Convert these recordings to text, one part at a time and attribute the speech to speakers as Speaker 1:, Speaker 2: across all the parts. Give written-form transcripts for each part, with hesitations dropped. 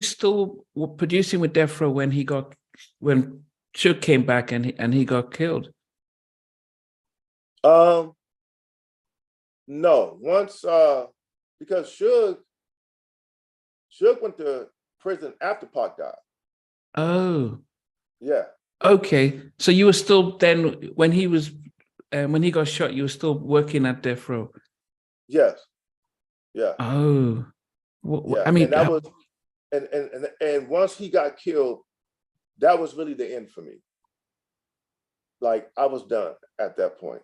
Speaker 1: still producing with Death Row when when Suge came back and he got killed?
Speaker 2: No, once because Suge went to prison after Pac died.
Speaker 1: Oh,
Speaker 2: yeah.
Speaker 1: Okay, so you were still then when he got shot, you were still working at Death Row.
Speaker 2: Yes. Yeah.
Speaker 1: Oh,
Speaker 2: yeah.
Speaker 1: I mean,
Speaker 2: and that was and once he got killed, that was really the end for me. Like I was done at that point.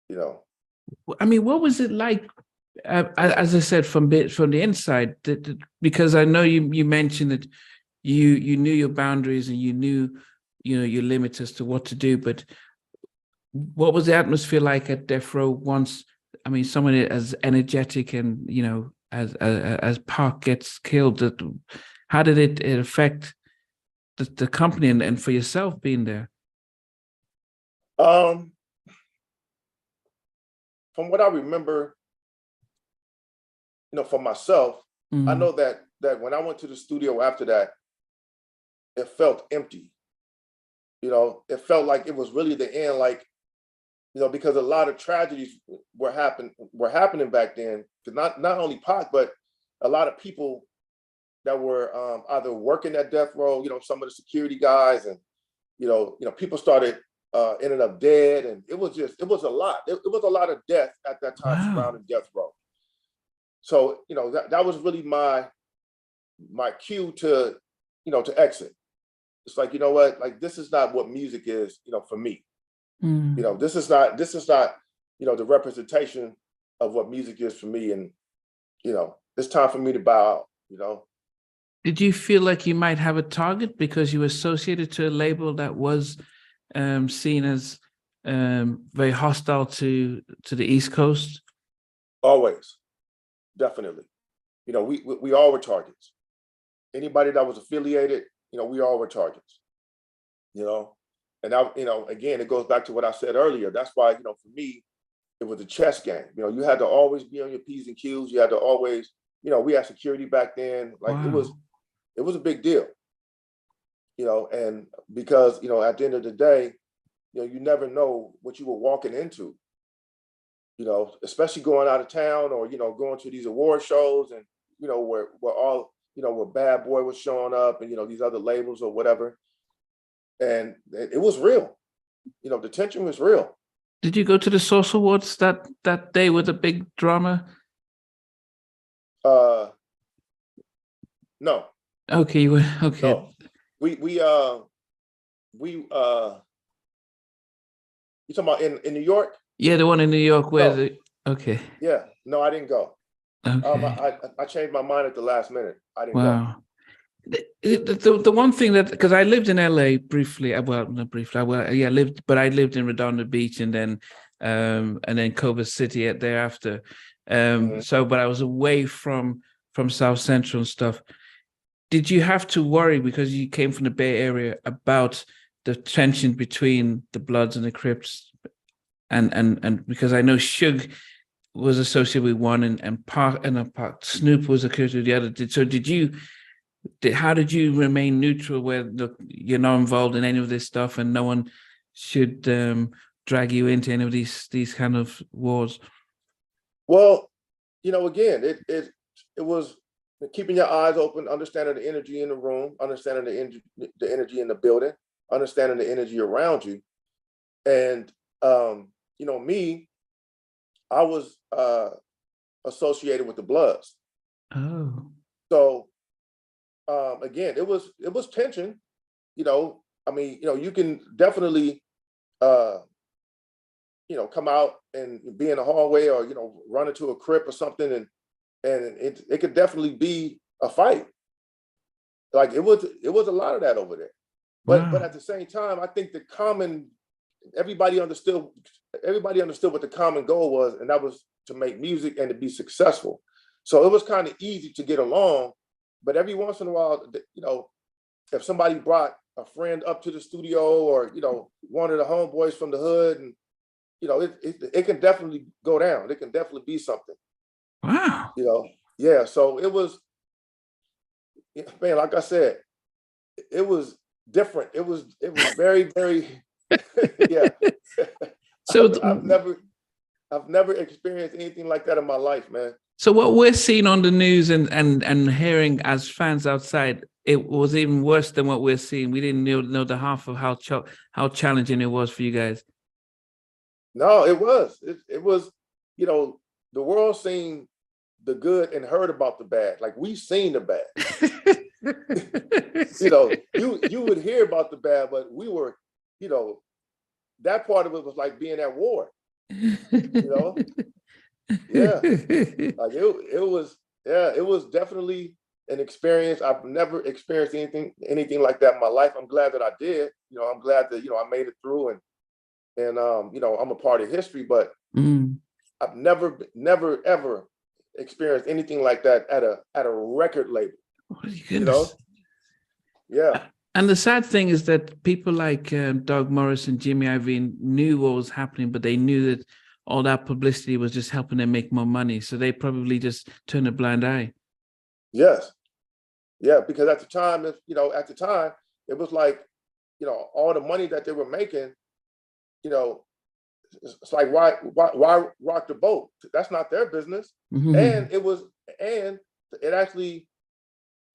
Speaker 2: You know.
Speaker 1: I mean, what was it like? As I said, from the inside, because I know you mentioned that you knew your boundaries and you knew your limits as to what to do, but what was the atmosphere like at Death Row once? I mean, someone as energetic and as Pac gets killed, how did it affect the company and for yourself being there?
Speaker 2: From what I remember, for myself, I know that when I went to the studio after that, it felt empty. It felt like it was really the end, like, because a lot of tragedies were happening back then. Because not only Pac, but a lot of people that were either working at Death Row, some of the security guys, and people started ended up dead, and it was a lot. It was a lot of death at that time surrounding Death Row. So that was really my cue to to exit. It's like, like this is not what music is, for me. This is not the representation of what music is for me, and it's time for me to bow out.
Speaker 1: Did you feel like you might have a target because you were associated to a label that was seen as very hostile to the East Coast?
Speaker 2: Always, definitely. We all were targets. Anybody that was affiliated, we all were targets. And again, it goes back to what I said earlier. That's why, for me, it was a chess game. You had to always be on your P's and Q's. You had to always, we had security back then. Like it was a big deal. And because, at the end of the day, you never know what you were walking into. Especially going out of town or, going to these award shows and, where all, where Bad Boy was showing up and, these other labels or whatever. And it was real. The tension was real.
Speaker 1: Did you go to the Source Awards that day with a big drama?
Speaker 2: No.
Speaker 1: Okay, okay.
Speaker 2: No. We you talking about in New York?
Speaker 1: Yeah, the one in New York where okay.
Speaker 2: Yeah, no, I didn't go.
Speaker 1: Okay.
Speaker 2: I changed my mind at the last minute. I didn't
Speaker 1: go. The one thing that, because I lived in LA briefly, well, not briefly, I lived in Redondo Beach and then Culver City thereafter. So, but I was away from South Central and stuff. Did you have to worry because you came from the Bay Area about the tension between the Bloods and the Crips? And because I know Suge was associated with one and Pac Snoop was associated with the other. So how did you remain neutral where you're not involved in any of this stuff and no one should drag you into any of these kind of wars?
Speaker 2: Well, again, it was keeping your eyes open, understanding the energy in the room, understanding the energy in the building, understanding the energy around you. And, me, I was associated with the Bloods.
Speaker 1: Oh.
Speaker 2: So, again, it was tension. I mean, you can definitely, come out and be in a hallway or, run into a Crip or something. And it could definitely be a fight. Like it was a lot of that over there. But at the same time, I think everybody understood what the common goal was, and that was to make music and to be successful. So it was kind of easy to get along. But every once in a while, if somebody brought a friend up to the studio or, one of the homeboys from the hood, and, it can definitely go down. It can definitely be something.
Speaker 1: Wow.
Speaker 2: Yeah. So it was, man, like I said, it was different. It was very, very, yeah.
Speaker 1: So
Speaker 2: I've never experienced anything like that in my life, man.
Speaker 1: So what we're seeing on the news and hearing as fans outside, it was even worse than what we're seeing. We didn't know the half of how challenging it was for you guys.
Speaker 2: No, it was. It was, you know, the world seen the good and heard about the bad. Like, we've seen the bad. You know, you would hear about the bad, but we were, you know, that part of it was like being at war. You know? Yeah. Like it was definitely an experience. I've never experienced anything like that in my life. I'm glad that I did. You know, I'm glad that, you know, I made it through and you know, I'm a part of history, but I've never ever experienced anything like that at a record label.
Speaker 1: Oh,
Speaker 2: you know? Yeah.
Speaker 1: And the sad thing is that people like Doug Morris and Jimmy Iovine knew what was happening, but they knew that all that publicity was just helping them make more money. So they probably just turned a blind eye.
Speaker 2: Yes. Yeah, because at the time, it was like, you know, all the money that they were making, you know, it's like, why rock the boat? That's not their business. And it actually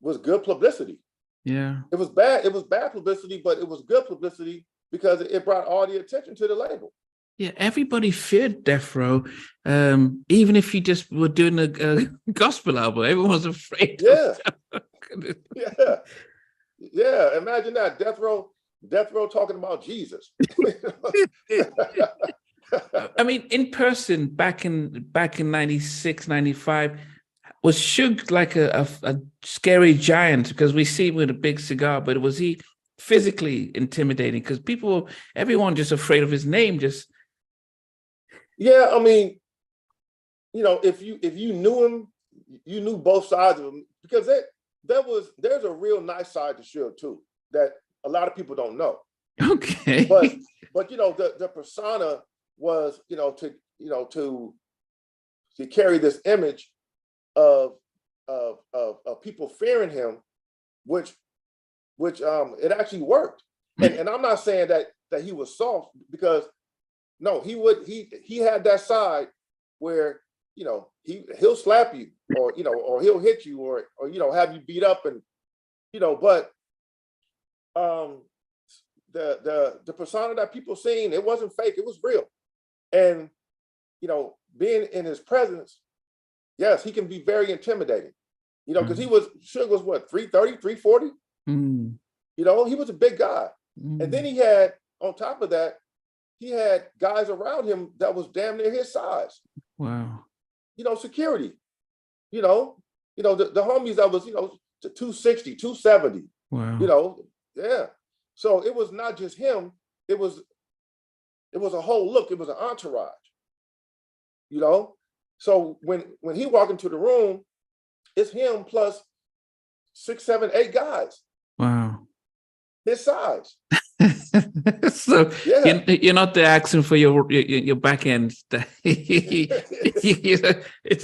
Speaker 2: was good publicity.
Speaker 1: Yeah.
Speaker 2: It was bad publicity, but it was good publicity because it brought all the attention to the label.
Speaker 1: Yeah, everybody feared Death Row. Even if you just were doing a gospel album, everyone was afraid.
Speaker 2: Yeah. Yeah. Imagine that. Death Row talking about Jesus.
Speaker 1: I mean, in person, back in 96, 95, was Suge like a scary giant? Because we see him with a big cigar, but was he physically intimidating? Because everyone just afraid of his name.
Speaker 2: Yeah, I mean, you know, if you knew him, you knew both sides of him, because there's a real nice side to Suge too that a lot of people don't know.
Speaker 1: Okay.
Speaker 2: But you know, the persona was, to carry this image of people fearing him, which it actually worked. And I'm not saying that he was soft, because no, he had that side where, you know, he'll slap you, or, you know, or he'll hit you, or you know, have you beat up, and, you know, but the persona that people seen, it wasn't fake, it was real. And, you know, being in his presence, yes, he can be very intimidating, you know, because Suge was what, 330, 340? You know, he was a big guy. And then he had, on top of that, he had guys around him that was damn near his size.
Speaker 1: Wow.
Speaker 2: You know, security, you know, the homies that was, you know, 260, 270.
Speaker 1: Wow.
Speaker 2: You know, yeah. So it was not just him. It was a whole look. It was an entourage, you know? So when he walked into the room, it's him plus 6, 7, 8 guys.
Speaker 1: Wow.
Speaker 2: His size.
Speaker 1: So
Speaker 2: yeah.
Speaker 1: you're not the accent for your back end. It's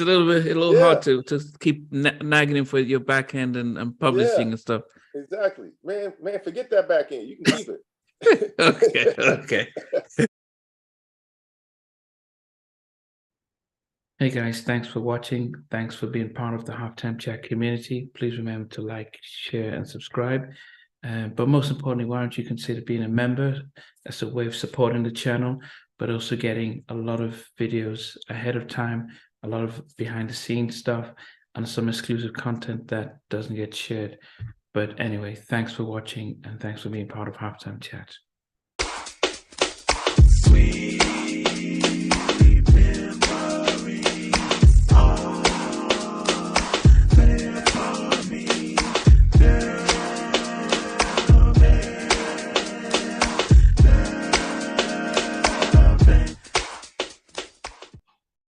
Speaker 1: a little hard to keep nagging him for your back end and publishing and stuff.
Speaker 2: Exactly, man. Forget that back end. You can keep it.
Speaker 1: Okay. Hey guys, thanks for watching. Thanks for being part of the Halftime Chat community. Please remember to like, share, and subscribe. But most importantly, why don't you consider being a member? That's a way of supporting the channel, but also getting a lot of videos ahead of time, a lot of behind the scenes stuff, and some exclusive content that doesn't get shared. But anyway, thanks for watching, and thanks for being part of Halftime Chat. Sweet.